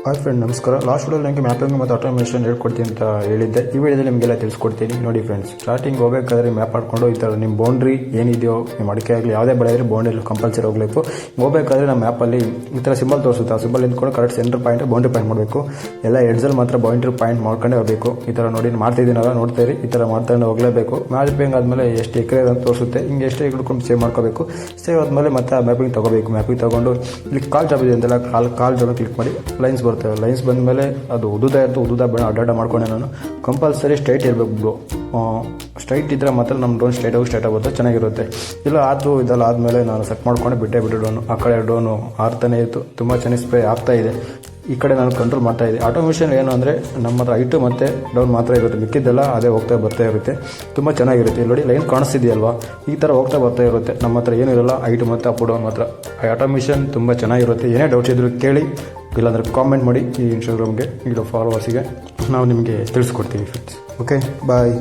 Hi friend, ನಮಸ್ಕಾರ. Last ವಿಡಿಯೋಲಿ ನನಗೆ ಮ್ಯಾಪಿಂಗ್ ಮತ್ತು ಆಟೋಮೇಷನ್ ಹೇಳ್ಕೊಡ್ತೀನಿ ಅಂತ ಹೇಳಿದ್ದೆ. ಈ ವಿಡಿಯೋದಲ್ಲಿ ನಿಮಗೆಲ್ಲ ತಿಳಿಸ್ಕೊಡ್ತೀನಿ. ನೋಡಿ ಫ್ರೆಂಡ್ಸ್, ಸ್ಟಾರ್ಟಿಂಗ್ ಹೋಗಬೇಕಾದ್ರೆ ಮ್ಯಾಪ್ ಮಾಡ್ಕೊಂಡು ಈ ಥರ ನಿಮ್ಮ ಬೌಂಡ್ರಿ ಏನಿದೆಯೋ, ನಿಮ್ಮ ಅಡಿಕೆ ಆಗಲಿ ಯಾವುದೇ ಬೆಳೆ ಇದ್ರೆ ಬೌಂಡ್ರಿ ಕಂಪಲ್ಸರಿ ಹೋಗಬೇಕು. ಹೋಗಬೇಕಾದ್ರೆ ನಮ್ಮ ಮ್ಯಾಪಲ್ಲಿ ಈ ಥರ ಸಿಂಬಲ್ ತೋರಿಸುತ್ತೆ. ಆ ಸಿಂಬಲ್ ನಿಂತ್ಕೊಂಡು correct centre point boundary point ಮಾಡಬೇಕು. ಎಲ್ಲ ಎಡ್ಜಲ್ಲಿ ಮಾತ್ರ ಬೌಂಡ್ರಿ ಪಾಯಿಂಟ್ ಮಾಡ್ಕೊಂಡೇ ಹೋಗಬೇಕು. ಈ ಥರ ನೋಡಿ ಮಾಡ್ತಿದ್ದೀನಲ್ಲ, ನೋಡ್ತಾ ಇರಿ. ಈ ಥರ ಮಾಡ್ಕೊಂಡು ಹೋಗಲೇಬೇಕು. ಮ್ಯಾಪಿಂಗ್ ಆದಮೇಲೆ ಎಷ್ಟು ಎಕರೆ ಅಂತ ತೋರಿಸುತ್ತೆ. ಹಿಂಗೆ ಎಷ್ಟು ಹಿಡ್ಕೊಂಡು ಸೇವ್ ಮಾಡ್ಕೋಬೇಕು. ಸೇವ್ ಆದಮೇಲೆ ಮತ್ತೆ ಮ್ಯಾಪಿಂಗ್ ತೊಗೋಬೇಕು. ಮ್ಯಾಪಿಂಗ್ ತೊಗೊಂಡು ಇಲ್ಲಿ ಕಾಲ್ ಜಾಬ್ ಇದೆ ಅಂತೆಲ್ಲ ಕಾಲ್ ಜಾಬ್ ಕ್ಲಿಕ್ ಮಾಡಿ ಲೈನ್ಸ್ ಬರ್ತವೆ. ಲೈನ್ಸ್ ಬಂದ ಮೇಲೆ ಅದು ಉದ್ದುದ ಬೇಡ ಅಡ್ಡಾಡ ಮಾಡ್ಕೊಂಡೆ. ನಾನು ಕಂಪಲ್ಸರಿ ಸ್ಟ್ರೈಟ್ ಇರಬೇಕು ಬ್ರೋ. ಸ್ಟ್ರೈಟ್ ಇದ್ದರೆ ಮಾತ್ರ ನಮ್ಮ ಡ್ರೋನ್ ಸ್ಟ್ರೈಟ್ ಆಗುತ್ತೆ, ಚೆನ್ನಾಗಿರುತ್ತೆ. ಇಲ್ಲ ಆದರೂ ಇದೆಲ್ಲ ಆದಮೇಲೆ ನಾನು ಸೆಟ್ ಮಾಡ್ಕೊಂಡು ಬಿಟ್ಟೆ ಡ್ರೋನು. ಆ ಕಡೆ ಡ್ರೋನು ಆರ್ತಾನೆ ಇತ್ತು, ತುಂಬ ಚೆನ್ನಾಗಿ ಸ್ಪ್ರೇ ಆಗ್ತಾ ಇದೆ. ಈ ಕಡೆ ನಾನು ಕಂಟ್ರೋಲ್ ಮಾಡ್ತಾ ಇದ್ದೆ. ಆಟೋಮೇಷನ್ ಏನು ಅಂದರೆ ನಮ್ಮ ಹತ್ರ ಹೈಟು ಮತ್ತು ಡೌನ್ ಮಾತ್ರ ಇರುತ್ತೆ, ಮಿಕ್ಕಿದ್ದೆಲ್ಲ ಅದೇ ಹೋಗ್ತಾ ಬರ್ತಾ ಇರುತ್ತೆ. ತುಂಬ ಚೆನ್ನಾಗಿರುತ್ತೆ. ಇಲ್ಲಿ ನೋಡಿ ಲೈನ್ ಕಾಣಿಸ್ತಿದೆಯಲ್ವಾ, ಈ ಥರ ಹೋಗ್ತಾ ಬರ್ತಾ ಇರುತ್ತೆ. ನಮ್ಮ ಹತ್ರ ಏನೂ ಇರಲ್ಲ, ಹೈಟು ಮತ್ತು ಅಪ್ ಡೌನ್ ಮಾತ್ರ. ಆಟೋಮೇಷನ್ ತುಂಬ ಚೆನ್ನಾಗಿರುತ್ತೆ. ಏನೇ ಡೌಟ್ಸ್ ಇದ್ದರೂ ಕೇಳಿ, ಇಲ್ಲಾಂದರೆ ಕಾಮೆಂಟ್ ಮಾಡಿ ಈ ಇನ್ಸ್ಟಾಗ್ರಾಮ್ಗೆ, ಇಲ್ಲ ಫಾಲೋವರ್ಸಿಗೆ ನಾವು ನಿಮಗೆ ತಿಳಿಸ್ಕೊಡ್ತೀವಿ ಫ್ರೆಂಡ್ಸ್. ಓಕೆ, ಬಾಯ್.